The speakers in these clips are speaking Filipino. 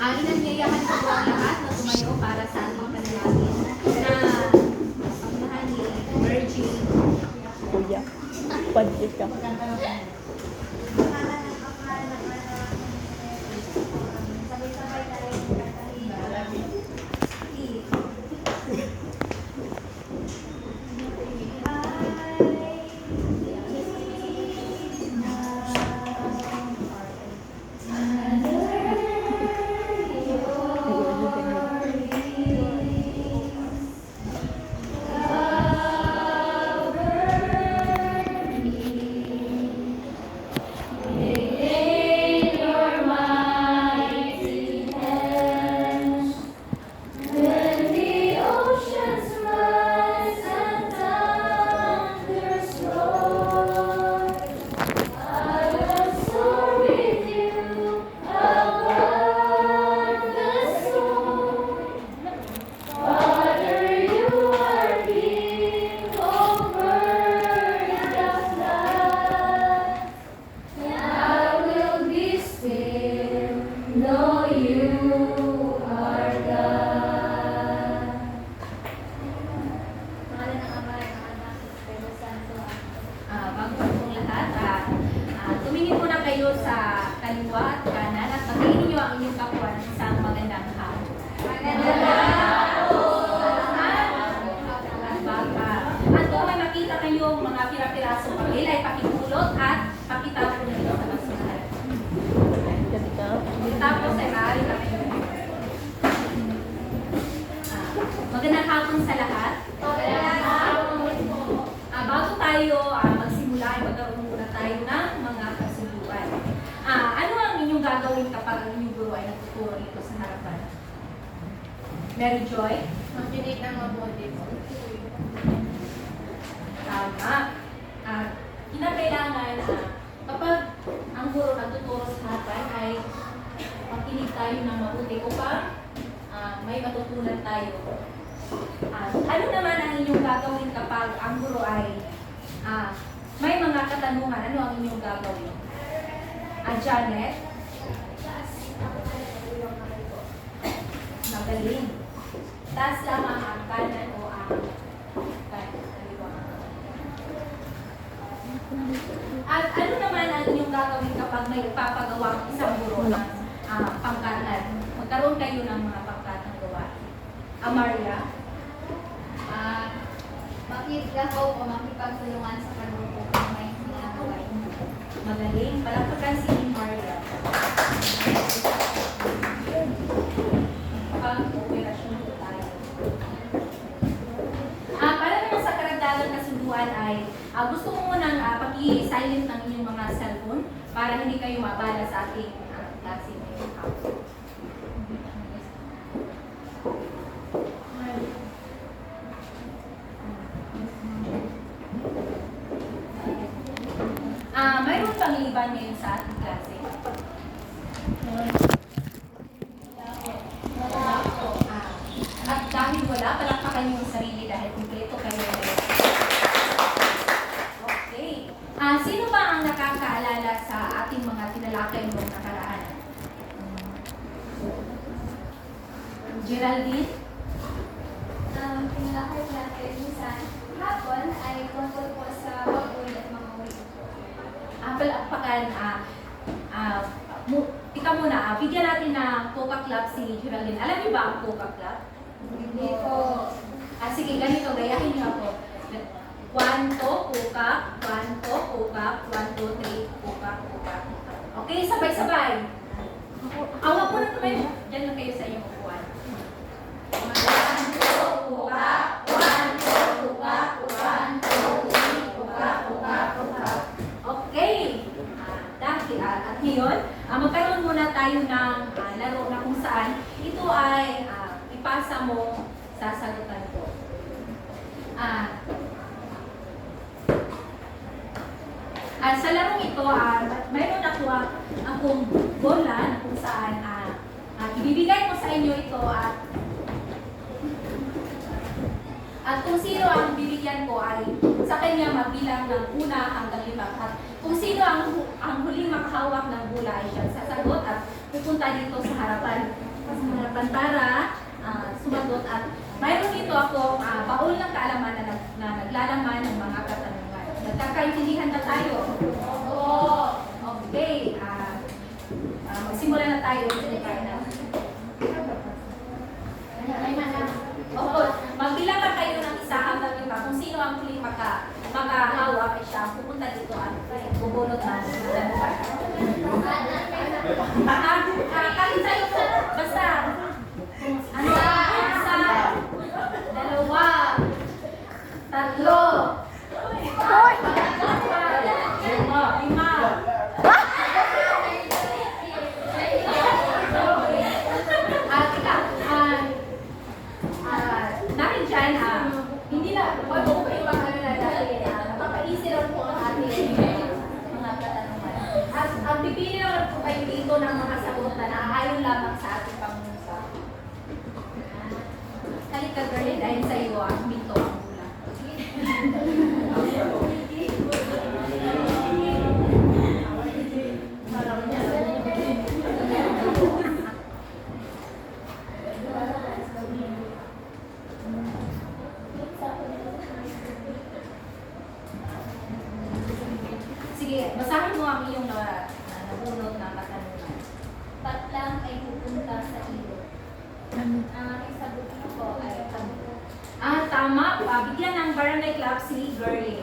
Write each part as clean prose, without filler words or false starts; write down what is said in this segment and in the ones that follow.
Inanyayahan ko po ang lahat na tumayo para sa ating panalangin na paglahan ni Virgin. Kuya, padye ka. Tumingin muna kayo sa kaliwa at kanan at pagkainin niyo ang inyong kapwa ng isang magandang hapon. Magandang hapon! At baka. At kung may makita kayong mga pira-pirasong papel ay pakipulot at pakitaw po nito sa basura. Tapos ay maaari na kayo. Magandang hapon sa lahat. Magandang hapon po. Bago tayo magsimula ay magkaroon muna tayo ng mga kasunduan. Ano ang inyong gagawin kapag ang inyong guro ay nagtuturo dito sa harapan? Mary Joy? Makinig ng mabuti po. Tama. Kinakailangan kapag ang guro nagtuturo sa harapan ay makinig tayo ng mabuti upang may matutunan tayo. Ano naman ang inyong gagawin kapag ang guro ay may mga katanungan? Ano ang inyong gagawin? Janet? Magaling. Taas lamang ang kanan o ang kaliwa. At ano naman ang inyong gagawin kapag may ipapagawa ang isang guro ng pangkalan? Magkaroon kayo ng mga pangkatang gawa. Amaria? Makikigaw o makipagtulungan sa pagrupo kung may ginagawa. Magaling. Palakpakan si Maria. Pag-operasyon po tayo. Para naman sa karagdagang kasunduan ay gusto ko munang pag-i-silent ng inyong mga cellphone para hindi kayo mabala sa ating klase ngayong hapon. Mayroon pang liban ngayon sa ating klase. At dahil wala, palakpakan niyo ang sarili dahil kumpleto kayo. Okay. Sino ba ang nakakaalala sa ating mga tinalakay noong nakaraan? Geraldine? Pinalakay ko natin minsan hapon ay tungkol po sa pag-uwi at mga uwi. Palakpakan, ikaw muna, bigyan natin na Coca Club si Geraldine. Alam niyo ba ang Coca Club? Hindi po. Sige, ganito, gayahin niyo ako. 1, 2, Coca, 1, 2, Coca, 1, 2, 3, Coca, Coca. Okay, sabay-sabay. Awag mo na tumayo. Diyan lang kayo sa inyong upuan. 1, 2, Coca, 1, 2, Coca, 1, 2, 3, Coca, Coca, Coca. Okay. At ngayon, magkaroon muna tayo ng laro na kung saan ito ay ipasa mo sa sagutan ko. Sa larong ito, mayroon akong bola na kung saan ibibigay ko sa inyo ito at kung sino ang bibigyan ko ay sa kanya magbilang ng 1 hanggang 5. At kung sino ang huling makahawak ng bola ay siya sasagot at pupunta dito sa harapan Pantara, sumagot at mayroon dito ako baul ng kaalaman na naglalaman ng mga katanungan. Nagkakaintindihan na tayo? Oo. Okay. Magsimula na tayo. Opo, magbilang lang kayo ng isa hanggang lima. Kung sino ang huling makahawak ay siya pupunta dito at bubunot na. Kahit sa'yo po, basta. Isa, dalawa, tatlo, lima. Dahil dyan, hindi na, wag po kayo makalala dahil napapaisi lang po ang ating mga katanungan. At ang pipili lang po kayo dito ng mga sagot na naayon lamang sa ating Panginoon. Halika girl, dahil sa iyo ang minto ang ulam. Sige, basahin mo ang iyong nabunot na katanungan. Patlang ay pupunta sa ilog. Ang aking sagot ko ay tama. Tama. Bigyan ng barangay club si Girlie.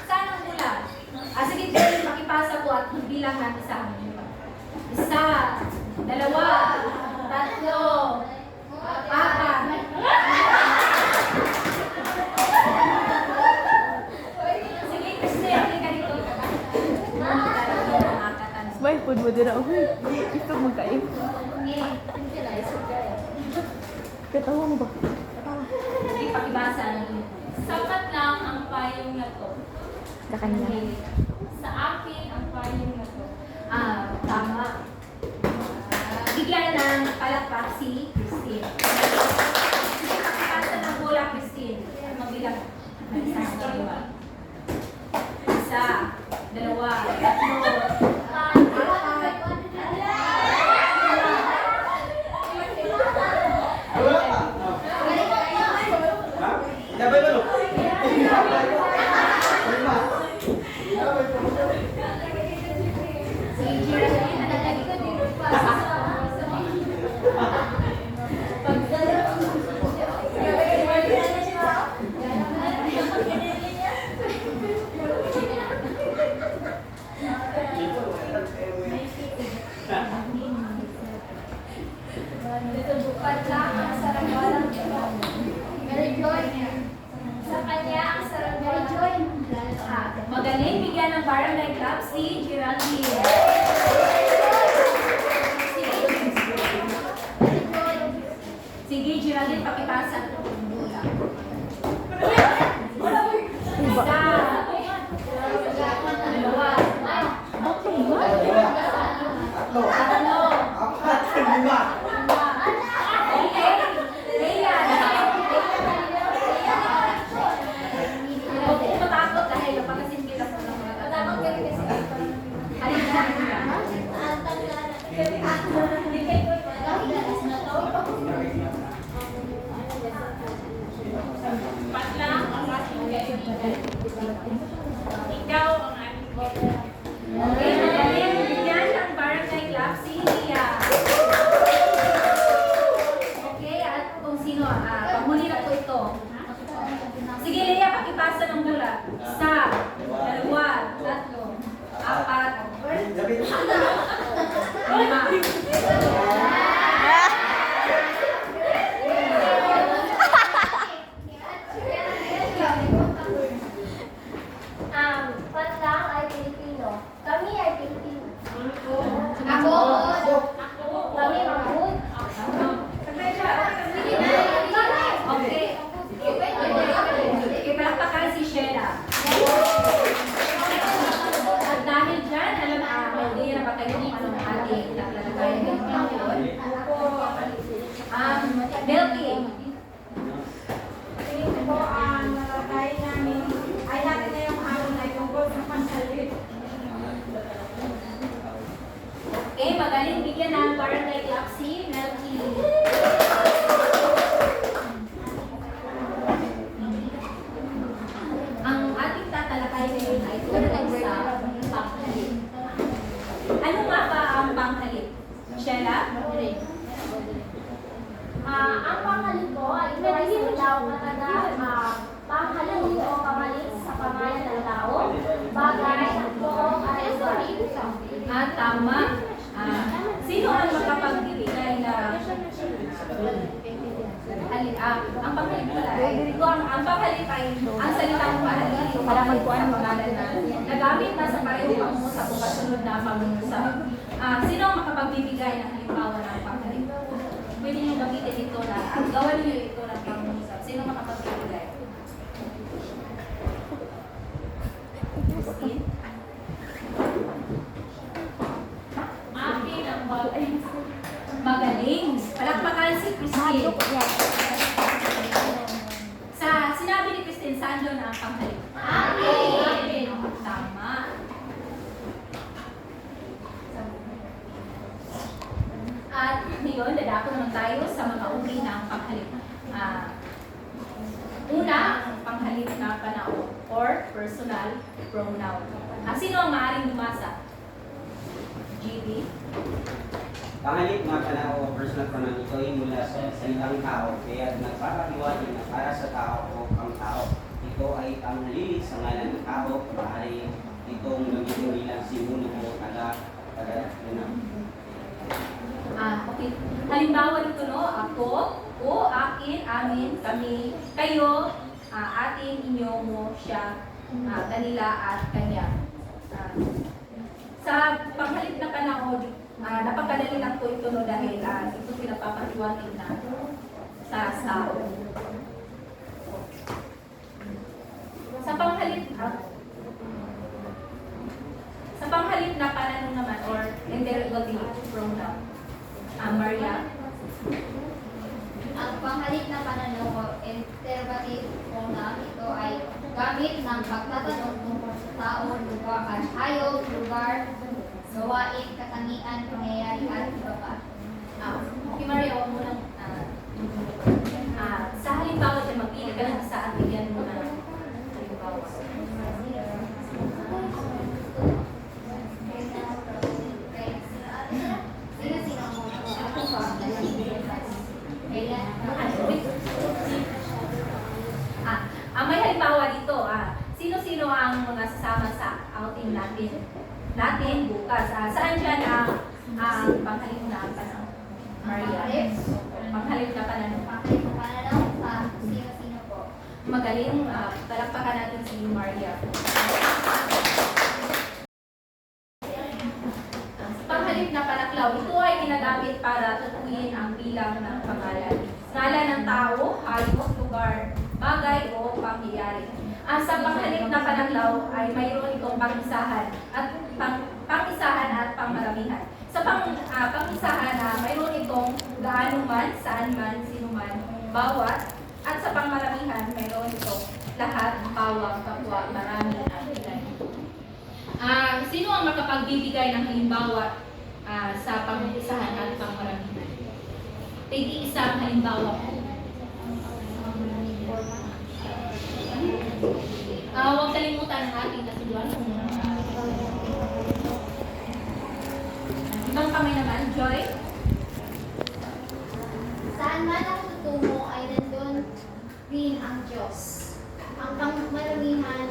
Saan ang ulam? Sige, Girlie, makipasa po at bilang ng isa. Isa, dalawa, tatlo, apat. Sige, Christy, halika dito. May food mo din ako. Ito mo kayo. Katawa mo ba? Sige, pakibasa. Sapat lang ang payong na to. Sa kanya. Sa akin ang payong na to. Tama. Bigyan ng palakpak si Christine. Sige, pakibasa ng bola, Christine. Mabilang. Isa, dalawa. Isa, dalawa, tatlo, Patlang ang saranggolang Mary Joy. Sa kanya ang saranggolang Joy. magaling. Bigyan ng barangay club si Geraldine. Sige, Geraldine, pakipasa ng bola. Isa, dalawa, tatlo, okay. Leia, huwag po matakot dahil napakasimple ako ng mga Matakot ka rin kasi. halika. Patlang ang aking kaibigan. Ikaw ang aking kaibigan. Okay, magaling. Bigyan ng barangay club si Leia. Okay, at kung sino, panghuli na po ito. Sige, Leia, pakipasa ng bola. Isa, dalawa, tatlo, apat, lima. Patlang ay Pilipino. Kami ay Pilipino. Ako. Kami Mangkut. Okay. Ipalakpakan si Sheila. At dahil dyan, hindi na ba kayo kung anong ating lalagayan ng Panginoon? Delphi. Tingin ko ang nalagay namin ay natin na yung hamon ay tungkol sa pansalit. Okay, magaling bigyan ng barangay clock si Melky. Ang ating tatalakay ngayon ay tungkol sa panghalit. Ano nga ba ang panghalit? Sheila? Ang panghalit ko ay ito ay salitaw na panghalit o pamalit sa pangalan ng tao, bagay, o ay lugar. Tama. Sino ang makapagbibigay na ang panghalit pala ay ang panghalit ay ang salitang panghalit o Para panghalit magkuhan sa mo. pangalan na nagamit na sa parehong pangungusap o kasunod na pangungusap. Sino ang makapagbibigay ng halimbawa ng panghalit? Pwede nyo gamitin ito na gawan nyo ito ng pangungusap. Sino makapagbibigay? Christine? Akin ang bagay. Magaling. Palakpakan si Christine. Sinabi ni Christine, saan doon ang panghalit? Akin. Tama. At ngayon, dadako naman tayo sa mga uri ng panghalit. Una, ang panghalit na panao or personal pronoun. Sino ang maaaring lumasa? GB? Panghalit nga panao o personal pronoun ito ay mula sa salitang tao, kaya nagpapaliwanag na para sa tao o ang tao. Ito ay panghalilit sa ngalan ng tao, maaari itong gamitin bilang simulo o taga-unang. Okay. Halimbawa nito, no? Ako, ko, akin, amin, kami, kayo, atin, inyo, mo, siya, kanila, at kanya. Sa panghalit na panahon, napakadali lang po ito, no, dahil ito pinapapaliwanag na sa tao. Sa panghalit na pananong naman or interrogative pronoun. Maria? Ang panghalit na pananaw o interrogative pronoun, ito ay gamit ng pagtatanong tungkol sa tao, lugar, hayop, lugar, gawain, katangian, pangyayari, at iba pa. Okay, Maria, huwag mo lang. Sa halimbawa, magpili ka lang sa at bigyan mo na halimbawa. May halimbawa dito. Sino-sino ang mga sasama sa outing natin bukas? Saan dyan ang panghalit na panahon? Maria? Panghalit na panahon. Panghalit na pananaw sa sino-sino po. Magaling. Palakpakan natin si Maria. Panghalit na panaklaw. Ito ay ginagamit para tutuin ang bilang ng pangalan. Ngalan ng tao, hayop, lugar, bagay o pangyayari. Sa panghalit na panaklaw ay mayroon itong pangisahan at pangmaramihan. Sa pangisahan, mayroon itong gaano man, saan man, sino man, bawat, at sa pangmaramihan, mayroon itong lahat, bawang, kapwa, marami, at ilan. Sino ang makapagbibigay ng halimbawa sa pangisahan at pangmaramihan? Tigil isang halimbawa po. Huwag kalimutan ang ating nasuluan. Ibang kamay naman, Joy. Saan man ako tutungo ay nandun din ang Diyos. Ang pangmaramihan,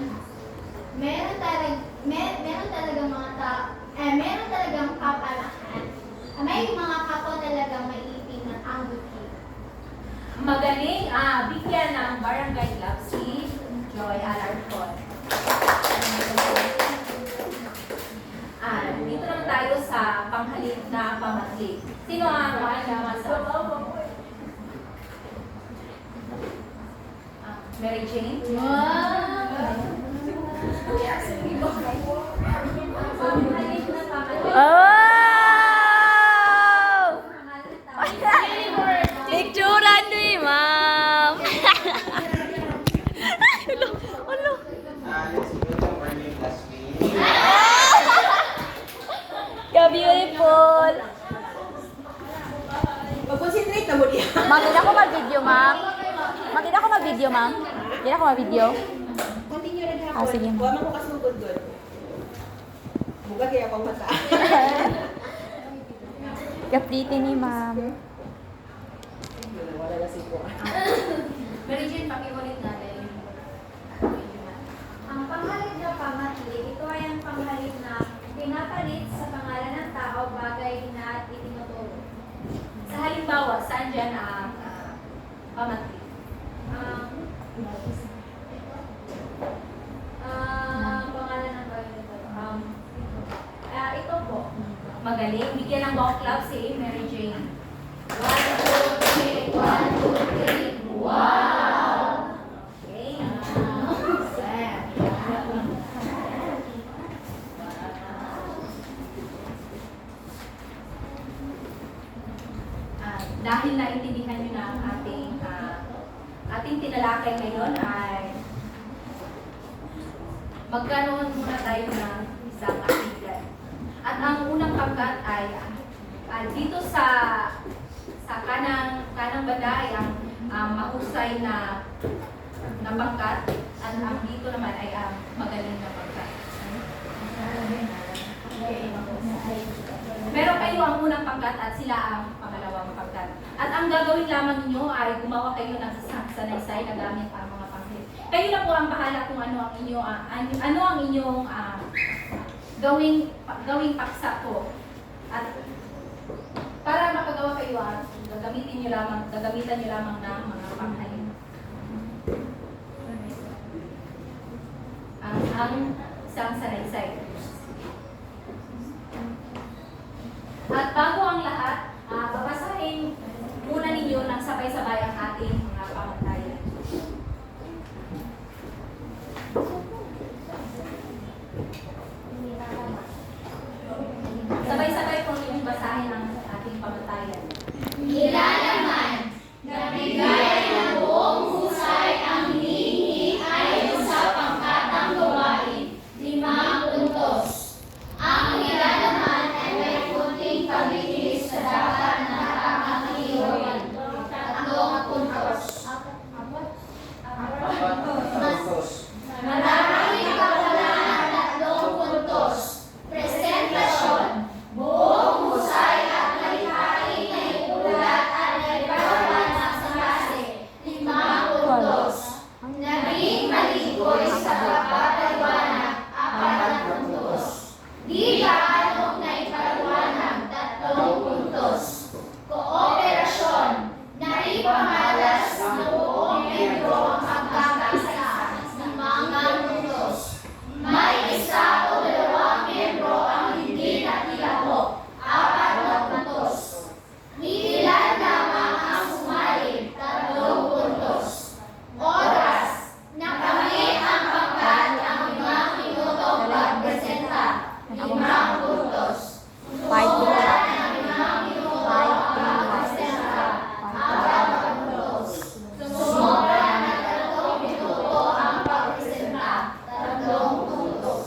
meron talagang kapalakan. May mga kapwa talagang maiitim ng ang buti. Magaling. Bigyan ng barangay club si Joy Alarcon. Dito naman tayo sa panghalit na pamatli. Sino ang makasama sa Mary Jane? Panghalit na pamatli. Oh! Picturean ni ma'am. Hello. Hello. Let's go to our new classmate. Ka-beautiful. Idol. Mag-concentrate na mo diya. Ma'am, hindi ako mag-video, ma'am. Ma'am, hindi ako mag-video, ma'am. Hindi ako mag-video. Continue rin Ah, sige. Huwag man ko kasugod doon. Buga kaya akong mata. Kapriti ni ma'am. Wala na sipo. Mary Jane, pakiulit natin. Ang panghalip na pamatli, ito ay ang panghalip na pinapalit sa pangalan ng tao, bagay na itinuturo. Sa halimbawa, saan dyan ang pamatli? Pangalan ng bagay nito. Ito po. Magaling. Bigyan ng golf club si Mary Jane. 1, 2, 3, 1, 2, 3. Wow! Okay. Dahil naintindihan nyo na ang ating tinalakay ngayon ay magkaroon muna tayo ng isang aktividad. At ang unang pagkat ay dito sa kanang banda ay ang mahusay na pangkat at ang dito naman ay ang magaling na pangkat. Meron kayo ang unang pangkat at sila ang pangalawang pangkat. At ang gagawin lamang ninyo ay gumawa kayo ng sanaysay na gamit ang mga pangkat. Kayo na po ang bahala kung ano ang inyong gawing paksa po. At para makagawa kayo gagamitan nyo lamang ng mga panghalin. Ang isang sanaysay. At bago ang lahat, babasahin muna ninyo ng sabay-sabay ang ating mga pamantayan. Sabay-sabay po ninyong basahin ang ating pamantayan. Nilalaman na bigay ng buong husay ang hinihingi ayon sa pangkatang gawain, 5 puntos. Ang nilalaman ay may kunting pagbibigis sa dapat na tamang iyon, 3 puntos. Maraming kakulangan, 3 puntos. Presentasyon, buong husay at malikhaing na iulat at naipagawa sa klase, 5 puntos. Naging maligoy sa pagpapaliwanag, 4 puntos. Di gaanong naipaliwanag, 3 puntos. Kooperasyon, naipamalas na buong membro ang pagkakaisa, 5 puntos. May isa o 2 membro ang hindi nakilahok, 4 puntos. Ilan lamang ang sumali, 3 puntos. Oras, nakamit ang pangkat ang 5 minuto pagpresenta, 5 puntos. 5 Wala ng 5 minuto pagpresenta, 4 puntos. Sumobra ng 3 minuto ang pagpresenta, 3 puntos.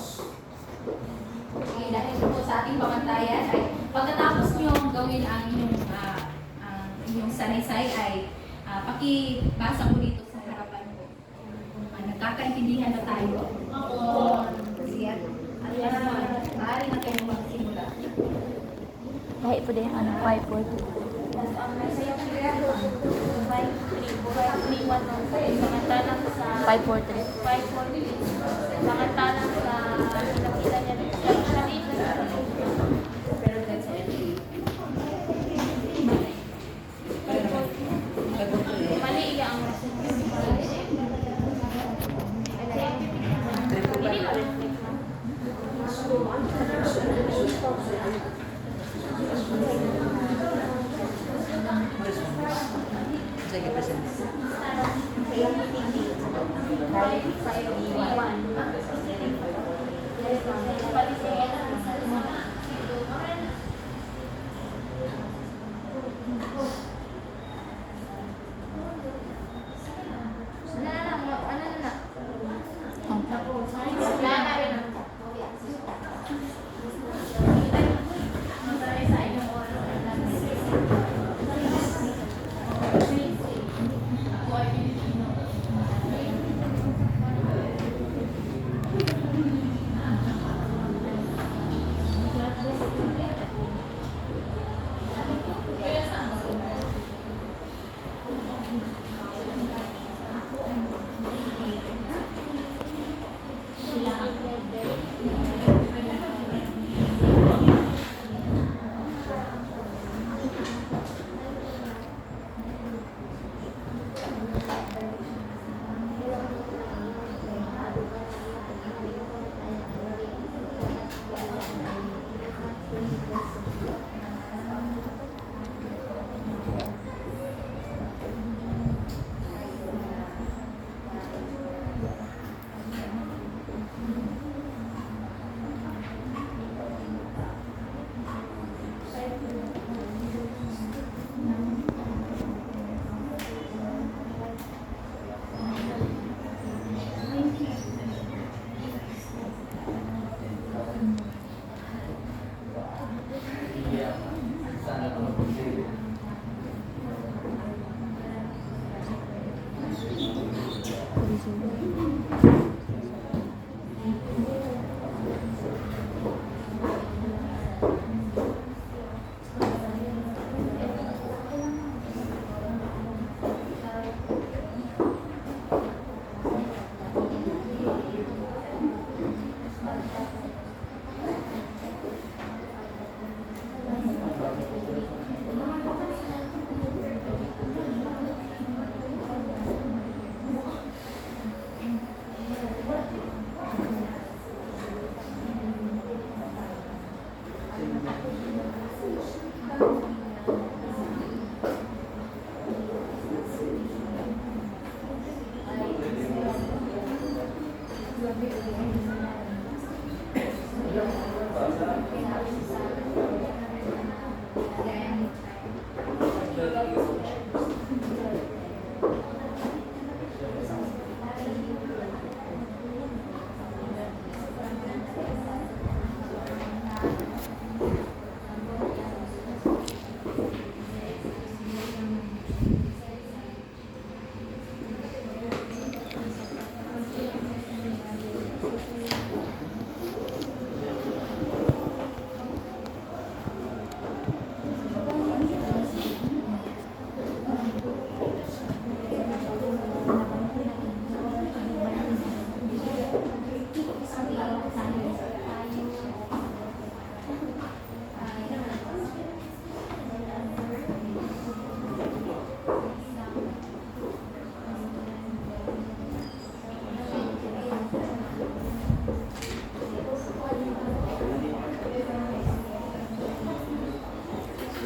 Okay, dahil po sa ating pamantayan ay pagkatapos nyo gawin ang inyong sanaysay ay pakibasa po dito sa harapan ko. Nagkakaintindihan na tayo. Siya. Maaari na kayo magsimula. Kahit po din, 5 po. Samantalang sa 543. 543. Samantalang sa nakita niya siya dito. Pero that's it. Mali iya ang hindi ba rin? Sige, present.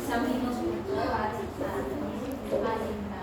Isang minuto at anim na.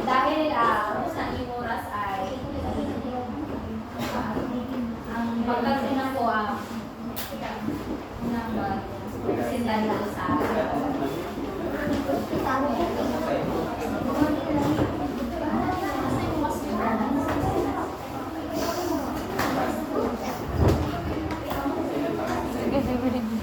Dahil sa imuras ay ang pagkasinan ko ang presentan lang sa Sige, sige.